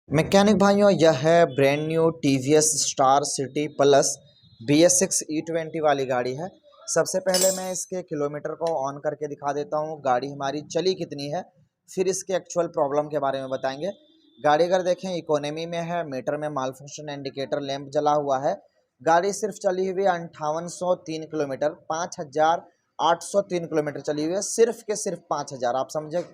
Mechanic भाइयों, यह है brand new TVS star city plus BS6 E20 वाली गाड़ी है। सबसे पहले मैं इसके किलोमीटर को ऑन करके दिखा देता हूँ, गाड़ी हमारी चली कितनी है, फिर इसके एक्चुअल प्रॉब्लम के बारे में बताएंगे। गाड़ी अगर देखें इकोनॉमी में है, मीटर में माल फंक्शन इंडिकेटर लैंप जला हुआ है। गाड़ी सिर्फ चली हुई है 5803 किलोमीटर, 5803 किलोमीटर चली हुई है, सिर्फ के सिर्फ 5000, आप समझे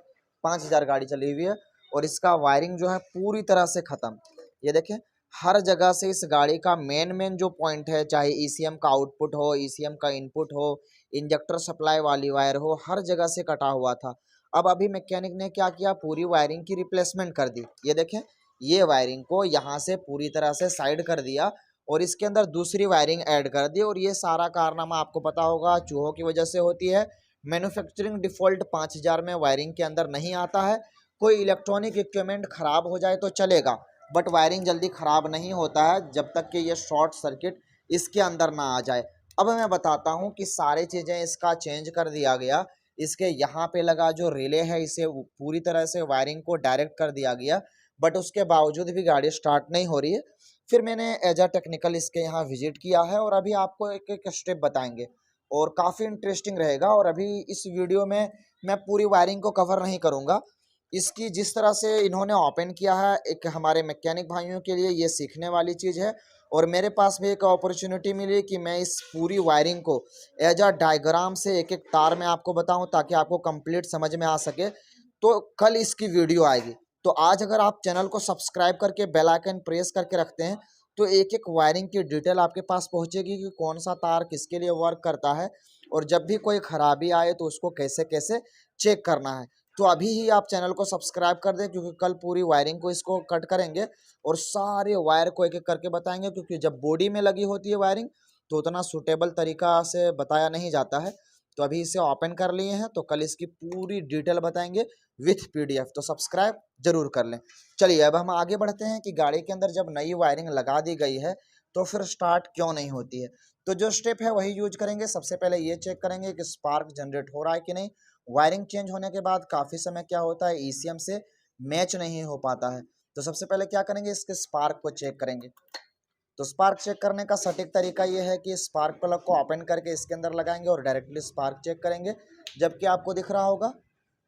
5000 गाड़ी चली हुई है। और इसका वायरिंग जो है पूरी तरह से ख़त्म। ये देखें, हर जगह से इस गाड़ी का मेन जो पॉइंट है, चाहे ECM का आउटपुट हो, ECM का इनपुट हो, इंजेक्टर सप्लाई वाली वायर हो, हर जगह से कटा हुआ था। अब अभी मैकेनिक ने क्या किया, पूरी वायरिंग की रिप्लेसमेंट कर दी। ये देखें, ये वायरिंग को यहाँ से पूरी तरह से साइड कर दिया और इसके अंदर दूसरी वायरिंग ऐड कर दी। और ये सारा कारनामा आपको पता होगा चूहों की वजह से होती है। मैन्युफैक्चरिंग डिफ़ॉल्ट 5000 में वायरिंग के अंदर नहीं आता है। कोई इलेक्ट्रॉनिक इक्विपमेंट ख़राब हो जाए तो चलेगा, बट वायरिंग जल्दी ख़राब नहीं होता है जब तक कि ये शॉर्ट सर्किट इसके अंदर ना आ जाए। अब मैं बताता हूँ कि सारी चीज़ें इसका चेंज कर दिया गया। इसके यहाँ पे लगा जो रिले है, इसे पूरी तरह से वायरिंग को डायरेक्ट कर दिया गया, बट उसके बावजूद भी गाड़ी स्टार्ट नहीं हो रही है। फिर मैंने एज अ टेक्निकल इसके यहाँ विजिट किया है और अभी आपको एक एक स्टेप बताएंगे और काफ़ी इंटरेस्टिंग रहेगा। और अभी इस वीडियो में मैं पूरी वायरिंग को कवर नहीं करूँगा। इसकी जिस तरह से इन्होंने ओपन किया है, एक हमारे मैकेनिक भाइयों के लिए ये सीखने वाली चीज़ है। और मेरे पास भी एक अपॉर्चुनिटी मिली कि मैं इस पूरी वायरिंग को एज अ डायग्राम से एक एक तार में आपको बताऊं ताकि आपको कंप्लीट समझ में आ सके। तो कल इसकी वीडियो आएगी। तो आज अगर आप चैनल को सब्सक्राइब करके बेल आइकन प्रेस करके रखते हैं तो एक एक वायरिंग की डिटेल आपके पास पहुंचेगी कि कौन सा तार किसके लिए वर्क करता है और जब भी कोई खराबी आए तो उसको कैसे कैसे चेक करना है। तो अभी ही आप चैनल को सब्सक्राइब कर दें क्योंकि कल पूरी वायरिंग को इसको कट करेंगे और सारे वायर को एक एक करके बताएंगे, क्योंकि जब बॉडी में लगी होती है वायरिंग तो उतना सूटेबल तरीका से बताया नहीं जाता है। तो अभी इसे ओपन कर लिए हैं तो कल इसकी पूरी डिटेल बताएंगे विथ PDF, तो सब्सक्राइब जरूर कर लें। चलिए अब हम आगे बढ़ते हैं कि गाड़ी के अंदर जब नई वायरिंग लगा दी गई है तो फिर स्टार्ट क्यों नहीं होती है। तो जो स्टेप है वही यूज करेंगे। सबसे पहले ये चेक करेंगे कि स्पार्क जनरेट हो रहा है कि नहीं। वायरिंग चेंज होने के बाद काफ़ी समय क्या होता है, ECM से मैच नहीं हो पाता है। तो सबसे पहले क्या करेंगे, इसके स्पार्क को चेक करेंगे। तो स्पार्क चेक करने का सटीक तरीका ये है कि स्पार्क प्लग को ओपन करके इसके अंदर लगाएंगे और डायरेक्टली स्पार्क चेक करेंगे। जबकि आपको दिख रहा होगा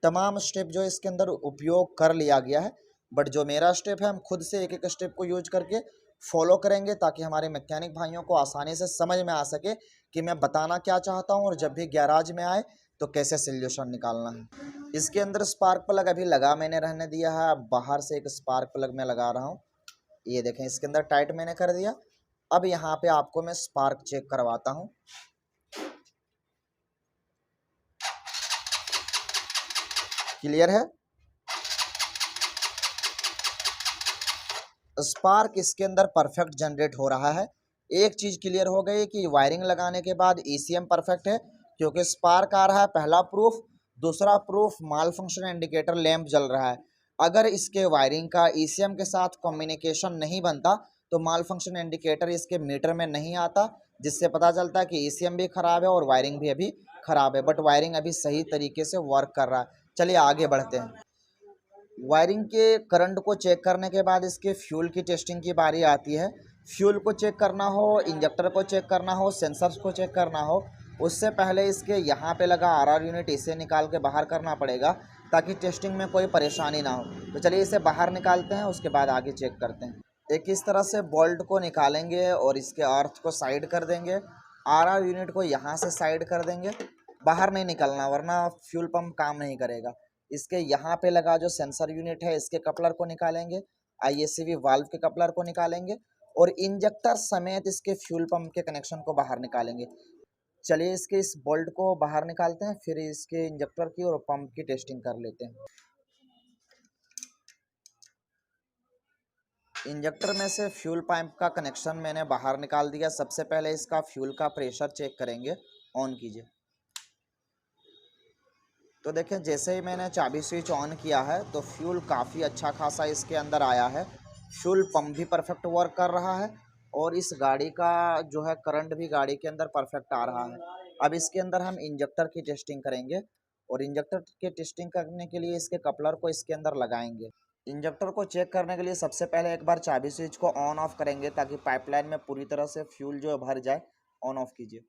तमाम स्टेप जो इसके अंदर उपयोग कर लिया गया है, बट जो मेरा स्टेप है हम खुद से एक एक स्टेप को यूज करके फॉलो करेंगे ताकि हमारे मैकेनिक भाइयों को आसानी से समझ में आ सके कि मैं बताना क्या चाहता हूँ और जब भी गैराज में आए तो कैसे सोल्यूशन निकालना है। इसके अंदर स्पार्क प्लग अभी लगा मैंने रहने दिया है। अब बाहर से एक स्पार्क प्लग मैं लगा रहा हूँ। ये देखें, इसके अंदर टाइट मैंने कर दिया। अब यहाँ पे आपको मैं स्पार्क चेक करवाता हूँ। क्लियर है, स्पार्क इसके अंदर परफेक्ट जनरेट हो रहा है। एक चीज़ क्लियर हो गई कि वायरिंग लगाने के बाद ECM परफेक्ट है क्योंकि स्पार्क आ रहा है, पहला प्रूफ। दूसरा प्रूफ, माल फंक्शन इंडिकेटर लैंप जल रहा है। अगर इसके वायरिंग का ECM के साथ कम्युनिकेशन नहीं बनता तो माल फंक्शन इंडिकेटर इसके मीटर में नहीं आता, जिससे पता चलता है कि ECM भी ख़राब है और वायरिंग भी अभी ख़राब है। बट वायरिंग अभी सही तरीके से वर्क कर रहा है। चलिए आगे बढ़ते हैं। वायरिंग के करंट को चेक करने के बाद इसके फ्यूल की टेस्टिंग की बारी आती है। फ्यूल को चेक करना हो, इंजेक्टर को चेक करना हो, सेंसर्स को चेक करना हो, उससे पहले इसके यहाँ पे लगा RR यूनिट इसे निकाल के बाहर करना पड़ेगा ताकि टेस्टिंग में कोई परेशानी ना हो। तो चलिए इसे बाहर निकालते हैं, उसके बाद आगे चेक करते हैं। एक इस तरह से बोल्ट को निकालेंगे और इसके अर्थ को साइड कर देंगे। RR यूनिट को यहाँ से साइड कर देंगे, बाहर नहीं निकलना वरना फ्यूल पंप काम नहीं करेगा। इसके यहाँ पे लगा जो सेंसर यूनिट है इसके कपलर को निकालेंगे, ISCV वाल्व के कपलर को निकालेंगे और इंजेक्टर समेत इसके फ्यूल पंप के कनेक्शन को बाहर निकालेंगे। चलिए इसके इस बोल्ट को बाहर निकालते हैं, फिर इसके इंजेक्टर की और पंप की टेस्टिंग कर लेते हैं। इंजेक्टर में से फ्यूल पाइप का कनेक्शन मैंने बाहर निकाल दिया। सबसे पहले इसका फ्यूल का प्रेशर चेक करेंगे। ऑन कीजिए। तो देखें, जैसे ही मैंने चाबी स्विच ऑन किया है तो फ्यूल काफ़ी अच्छा खासा इसके अंदर आया है। फ्यूल पंप भी परफेक्ट वर्क कर रहा है और इस गाड़ी का जो है करंट भी गाड़ी के अंदर परफेक्ट आ रहा है। अब इसके अंदर हम इंजेक्टर की टेस्टिंग करेंगे और इंजेक्टर की टेस्टिंग करने के लिए इसके कपलर को इसके अंदर लगाएंगे। इंजेक्टर को चेक करने के लिए सबसे पहले एक बार चाबी स्विच को ऑन ऑफ करेंगे ताकि पाइपलाइन में पूरी तरह से फ्यूल जो है भर जाए। ऑन ऑफ कीजिए।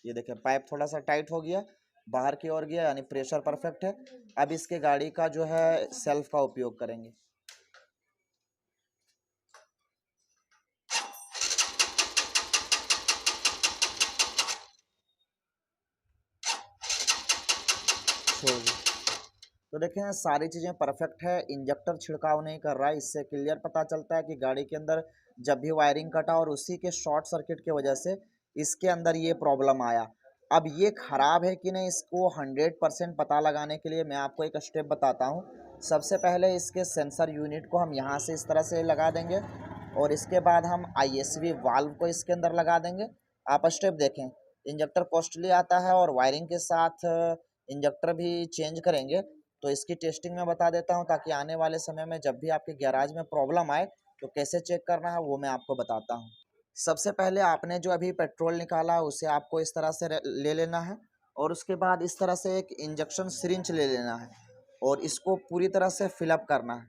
ये देखिए पाइप थोड़ा सा टाइट हो गया, बाहर की ओर गया, यानी प्रेशर परफेक्ट है। अब इसके गाड़ी का जो है सेल्फ का उपयोग करेंगे। छोड़ दीजिए। तो देखें सारी चीज़ें परफेक्ट है, इंजेक्टर छिड़काव नहीं कर रहा है। इससे क्लियर पता चलता है कि गाड़ी के अंदर जब भी वायरिंग कटा और उसी के शॉर्ट सर्किट की वजह से इसके अंदर ये प्रॉब्लम आया। अब ये ख़राब है कि नहीं, इसको 100% पता लगाने के लिए मैं आपको एक स्टेप बताता हूँ। सबसे पहले इसके सेंसर यूनिट को हम यहाँ से इस तरह से लगा देंगे और इसके बाद हम ISV वाल्व को इसके अंदर लगा देंगे। आप स्टेप देखें, इंजेक्टर कॉस्टली आता है और वायरिंग के साथ इंजेक्टर भी चेंज करेंगे। तो इसकी टेस्टिंग मैं बता देता हूँ ताकि आने वाले समय में जब भी आपके गैराज में प्रॉब्लम आए तो कैसे चेक करना है वो मैं आपको बताता हूँ। सबसे पहले आपने जो अभी पेट्रोल निकाला है उसे आपको इस तरह से ले लेना है और उसके बाद इस तरह से एक इंजेक्शन सिरिंज ले लेना है और इसको पूरी तरह से फिलअप करना है।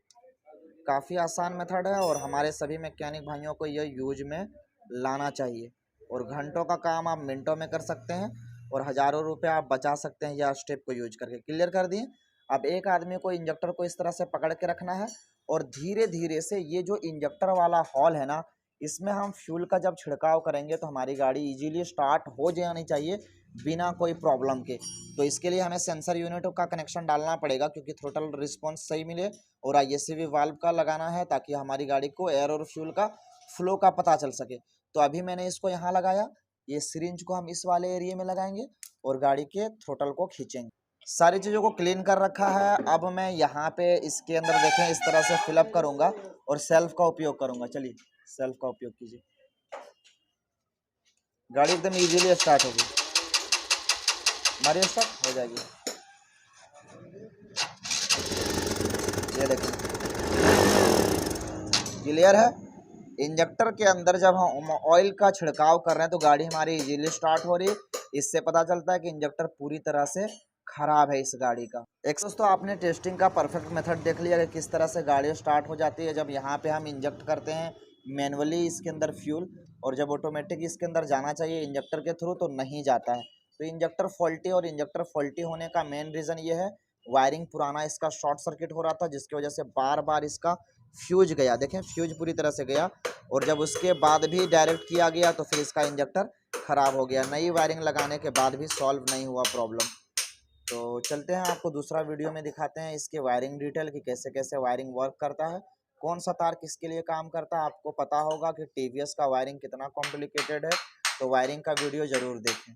काफ़ी आसान मेथड है और हमारे सभी मैकेनिक भाइयों को यह यूज में लाना चाहिए और घंटों का काम आप मिनटों में कर सकते हैं और हज़ारों रुपए आप बचा सकते हैं यह स्टेप को यूज करके। क्लियर कर दिए। अब एक आदमी को इंजेक्टर को इस तरह से पकड़ के रखना है और धीरे धीरे से ये जो इंजेक्टर वाला हॉल है ना, इसमें हम फ्यूल का जब छिड़काव करेंगे तो हमारी गाड़ी इजीली स्टार्ट हो जानी चाहिए बिना कोई प्रॉब्लम के। तो इसके लिए हमें सेंसर यूनिट का कनेक्शन डालना पड़ेगा क्योंकि थ्रोटल रिस्पॉन्स सही मिले और ISV वाल्व का लगाना है ताकि हमारी गाड़ी को एयर और फ्यूल का फ्लो का पता चल सके। तो अभी मैंने इसको यहाँ लगाया, ये सिरिंज को हम इस वाले एरिया में लगाएंगे और गाड़ी के थ्रोटल को खींचेंगे। सारी चीज़ों को क्लीन कर रखा है। अब मैं यहाँ पे इसके अंदर देखें इस तरह से फिलअप करूँगा और सेल्फ का उपयोग करूँगा। चलिए सेल्फ का उपयोग कीजिए। गाड़ी एकदम इजीली स्टार्ट होगी, हमारी स्टार्ट हो जाएगी। ये देखिए क्लियर है। इंजेक्टर के अंदर जब हम ऑयल का छिड़काव कर रहे हैं तो गाड़ी हमारी इजीली स्टार्ट हो रही है। इससे पता चलता है कि इंजेक्टर पूरी तरह से खराब है इस गाड़ी का। एक दोस्तों आपने टेस्टिंग का परफेक्ट मेथड देख लिया कि किस तरह से गाड़ी स्टार्ट हो जाती है जब यहाँ पे हम इंजेक्ट करते हैं मैनुअली इसके अंदर फ्यूल, और जब ऑटोमेटिक इसके अंदर जाना चाहिए इंजेक्टर के थ्रू तो नहीं जाता है। तो इंजेक्टर फॉल्टी, और इंजेक्टर फॉल्टी होने का मेन रीज़न ये है वायरिंग पुराना इसका शॉर्ट सर्किट हो रहा था जिसकी वजह से बार बार इसका फ्यूज गया। देखें फ्यूज पूरी तरह से गया और जब उसके बाद भी डायरेक्ट किया गया तो फिर इसका इंजेक्टर ख़राब हो गया। नई वायरिंग लगाने के बाद भी सॉल्व नहीं हुआ प्रॉब्लम। तो चलते हैं आपको दूसरा वीडियो में दिखाते हैं इसके वायरिंग डिटेल कि कैसे कैसे वायरिंग वर्क करता है, कौन सा तार किसके लिए काम करता है। आपको पता होगा कि TVS का वायरिंग कितना कॉम्प्लिकेटेड है, तो वायरिंग का वीडियो ज़रूर देखें।